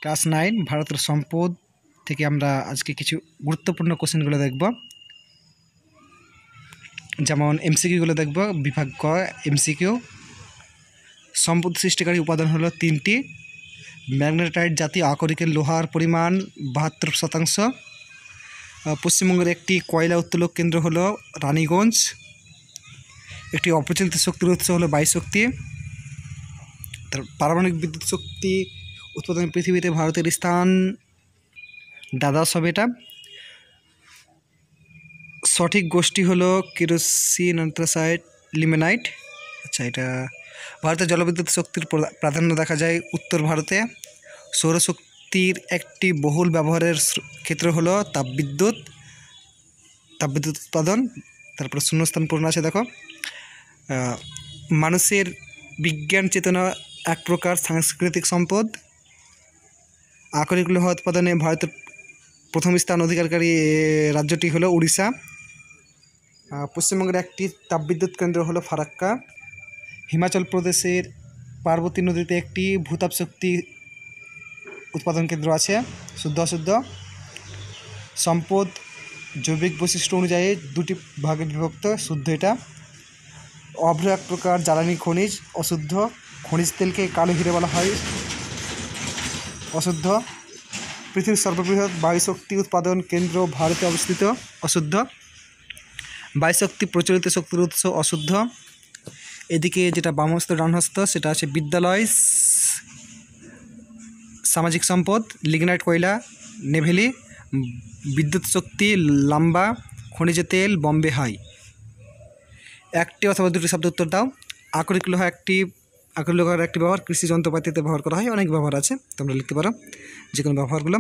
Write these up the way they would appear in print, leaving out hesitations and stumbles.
Class 9 ভারতের সম্পদ থেকে আমরা আজকে কিছু গুরুত্বপূর্ণ কোশ্চেনগুলো দেখব। যেমন এমসিকিউগুলো দেখব। বিভাগ ক এমসিকিউ, সম্পদ সৃষ্টিকারী উপাদান হলো 3টি। ম্যাগনেটাইট জাতীয় আকরিকের লোহার পরিমাণ 72%। পশ্চিমবঙ্গের একটি কয়লা উত্তোলক কেন্দ্র হলো রানীগঞ্জ। একটি অপ্রচলিত শক্তির উৎস হলো বায়ু শক্তি। তার পারমাণবিক বিদ্যুৎ শক্তি উৎপাদনে পৃথিবীতে ভারতের স্থান দ্বাদশ হবে। এটা সঠিক গোষ্ঠী হলো কেরোসিন, অ্যান্থ্রাসাইট, লিমেনাইট। আচ্ছা, এটা ভারতের জলবিদ্যুৎ শক্তির প্রাধান্য দেখা যায় উত্তর ভারতে। সৌরশক্তির একটি বহুল ব্যবহারের ক্ষেত্র হলো তাপবিদ্যুৎ উৎপাদন। তারপরে শূন্যস্থান পূরণ আছে, দেখো। মানুষের বিজ্ঞান চেতনা এক প্রকার সাংস্কৃতিক সম্পদ। আকরিক লোহা উৎপাদনে ভারতের প্রথম স্থান অধিকারকারী রাজ্যটি হলো উড়িষ্যা। পশ্চিমবঙ্গের একটি তাপবিদ্যুৎ কেন্দ্র হলো ফারাক্কা। হিমাচল প্রদেশের পার্বতী নদীতে একটি ভূতাপ শক্তি উৎপাদন কেন্দ্র আছে। শুদ্ধ অশুদ্ধ। সম্পদ জৈবিক বৈশিষ্ট্য অনুযায়ী 2টি ভাগে বিভক্ত। শুদ্ধ এটা। অভ্র এক প্রকার জ্বালানি খনিজ। অশুদ্ধ। খনিজ তেলকে কালো হিরে বলা হয়। অশুদ্ধ। পৃথিবীর সর্ববৃহৎ বায়ুশক্তি উৎপাদন কেন্দ্র ভারতে অবস্থিত। অশুদ্ধ। বায়ুশক্তি প্রচলিত শক্তির উৎস। অশুদ্ধ। এদিকে যেটা বামহস্ত ডানহস্ত সেটা আছে বিদ্যালয়, সামাজিক সম্পদ, লিগনাইট কয়লা, নেভেলি, বিদ্যুৎ শক্তি, লাম্বা, খনিজ তেল, বম্বে হাই। একটি অথবা দুটি শব্দ উত্তর দাও। আকরিক লোহার একটি ব্যবহার কৃষি যন্ত্রপাতিতে ব্যবহার করা হয়। অনেক ব্যবহার আছে, তোমরা লিখতে পারো যে কোনো ব্যবহারগুলো।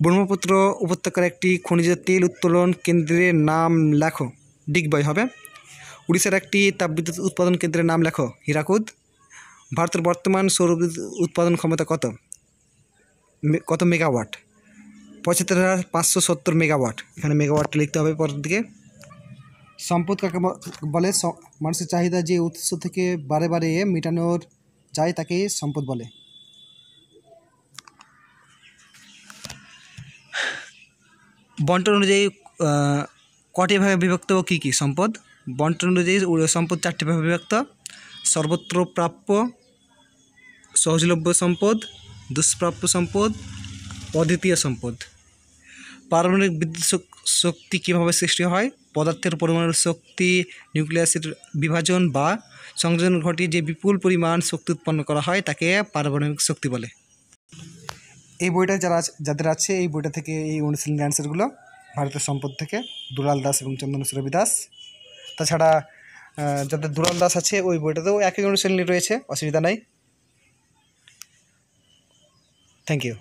ব্রহ্মপুত্র উপত্যকার একটি খনিজ তেল উত্তোলন কেন্দ্রের নাম লেখো। ডিগবয় হবে। উড়িষ্যার একটি তাপবিদ্যুৎ উৎপাদন কেন্দ্রের নাম লেখো। হীরাকুদ। ভারতের বর্তমান সৌর উৎপাদন ক্ষমতা কত মেগাওয়াট? 75,570 মেগাওয়াট। এখানে মেগাওয়াট লিখতে হবে পরের দিকে। সম্পদ কাকে বলে? মানুষের চাহিদা যে উৎস থেকে বারে বারে মেটানোর যায় তাকে সম্পদ বলে। বন্টন অনুযায়ী কটি ভাগে বিভক্ত ও কী কী সম্পদ? বন্টন অনুযায়ী সম্পদ 4টি ভাগে বিভক্ত। সর্বত্র প্রাপ্য, সহজলভ্য সম্পদ, দুষ্প্রাপ্য সম্পদ, অদ্বিতীয় সম্পদ। পারমাণবিক বিদ্যুৎ শক্তি কীভাবে সৃষ্টি হয়? পদার্থের পরমাণুর শক্তি নিউক্লিয়াসের বিভাজন বা সংযোজন ঘটিয়ে যে বিপুল পরিমাণ শক্তি উৎপন্ন করা হয় তাকে পারমাণবিক শক্তি বলে। এই বইটা যাদের আছে এই বইটা থেকে এই অনুশীলনী অ্যান্সারগুলো ভারতের সম্পদ থেকে, দুলাল দাস এবং চন্দন সুরভি দাস। তাছাড়া যাদের দুলাল দাস আছে ওই বইটাতেও একই অনুশীলনী রয়েছে, অসুবিধা নাই। Thank you.